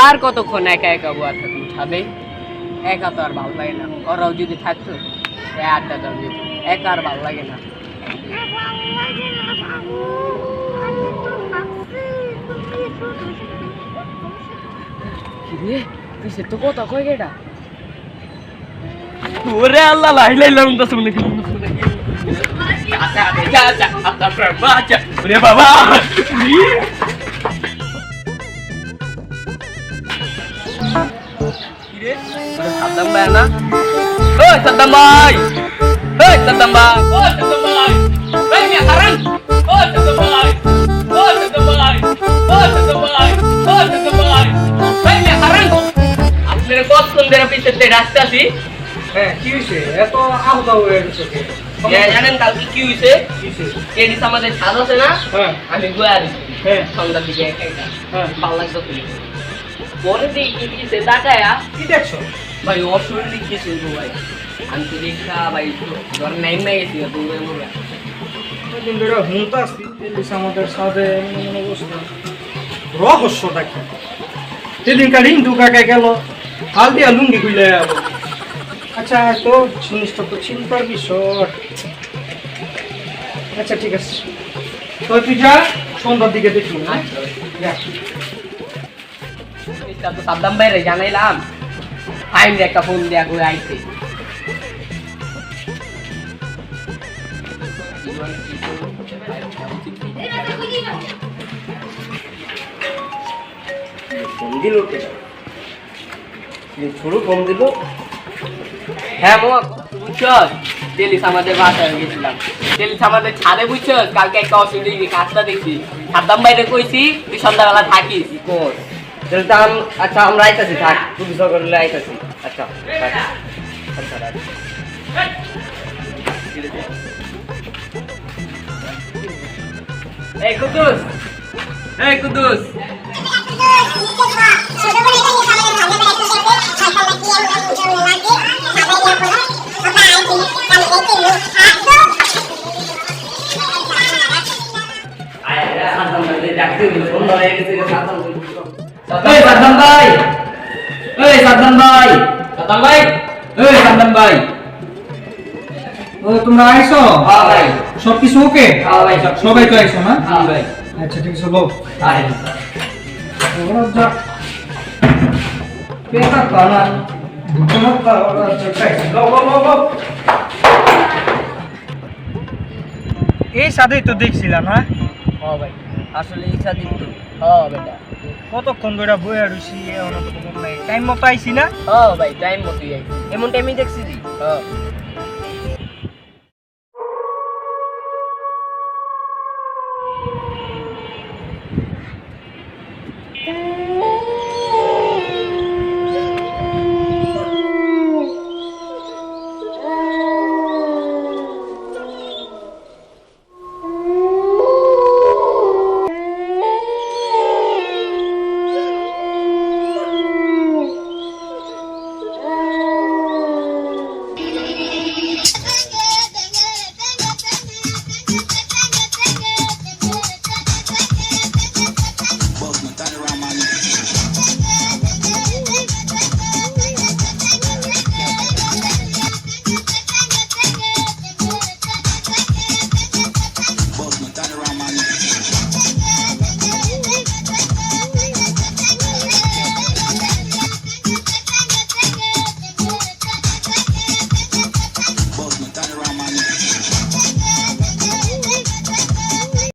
আর কতক্ষণ একা একা বোয়া থাকুন ছাদে? একা তো আর ভালো লাগে না, ওরাও যদি থাকতো আড্ডা দাও যেত, একা আর ভালো লাগে না। কিসের তো কথা কয় গেটা? ওরে আল্লাহ, লাই লাইলাম তো শুনে কি বাবা সাদ্দাম ভাই না? ওই সাদ্দাম ভাই, ওই সাদ্দাম ভাই, ওই সাদ্দাম ভাই, ওই মিয়া হারান, ওই সাদ্দাম ভাই, ওই সাদ্দাম ভাই, ওই সাদ্দাম ভাই, ওই সাদ্দাম ভাই, ওই মিয়া হারান। আপনারা কতক্ষণ ধরে পিছনে রাস্তা আছি? হ্যাঁ, কি হয়েছে? এত আহত হয়ে গেছে জানেন কালকে কি হয়েছে? টেনিস আমাদের ছাদ আছে না, আমি গোয়া দিচ্ছি সন্ধ্যার দিকে একা একা, ভালো লাগতো। পরে দেখি কিসে তাকায়া কি দেখছো ভাই? অশরীরই কিছু ভাই, আমি তো দেখা ভাই ধর নাই নাই গেছি দৌড়ে মোড়ে। দিন ধরে হুঁতা আসছি আমাদের সাথে এমন অবস্থা। রহস্যটা কি? সেদিনকার হিন্দু কাকায় গেল হাল দিয়া লুঙ্গি খুলে গেল। আচ্ছা, তো জিনিসটা তো চিন্তার বিষয়। আচ্ছা ঠিক আছে, তো তুই যা, সন্ধ্যার দিকে দেখি। তো সাদ্দাম ভাইরে জানাইলাম, টাইম একটা ফোন দেয়া করে আইতে। ফোন দিল ছোড়ো, ফোন দিল। হ্যাঁ মামা, বুঝছ টেলিস আমাদের বাসায় গেছিলাম, টেলিস আমাদের ছাদে বুঝছ কালকে একটা অসুবিধা কাজটা দেখছি। সাদ্দাম ভাইরে কইছি তুই সন্ধ্যাবেলা থাকিস। আচ্ছা আমরা আইতাছি, থাক তুমি সকালে আইতাছি। আচ্ছা আচ্ছা এই কুদ্দুস, এই কুদ্দুস, সাদ্দাম ভাই, এই সাদ্দাম ভাই, সাদ্দাম ভাই, এই সাদ্দাম ভাই। ও তোমরা আইছো? হ্যাঁ ভাই, সবকিছু ওকে? হ্যাঁ ভাই, সবাই তো আইছো না? হ্যাঁ ভাই। আচ্ছা ঠিক আছে, লো আরে ওরা যা পেটা কানা বুঝমত ওরা চাই লো লো লো লো। এই সাথেই তো দেখছিলাম। হ্যাঁ হ্যাঁ ভাই, আসলে ইচ্ছা দিন তো। হ্যাঁ বেটা, কতক্ষণ ধরে বইয়া রইছি, এখন তো কোনো নাই। টাইম মতো আইছি না? হ্যাঁ ভাই, টাইম মতোই আইছি, এমন টাইমই দেখছি। হ্যাঁ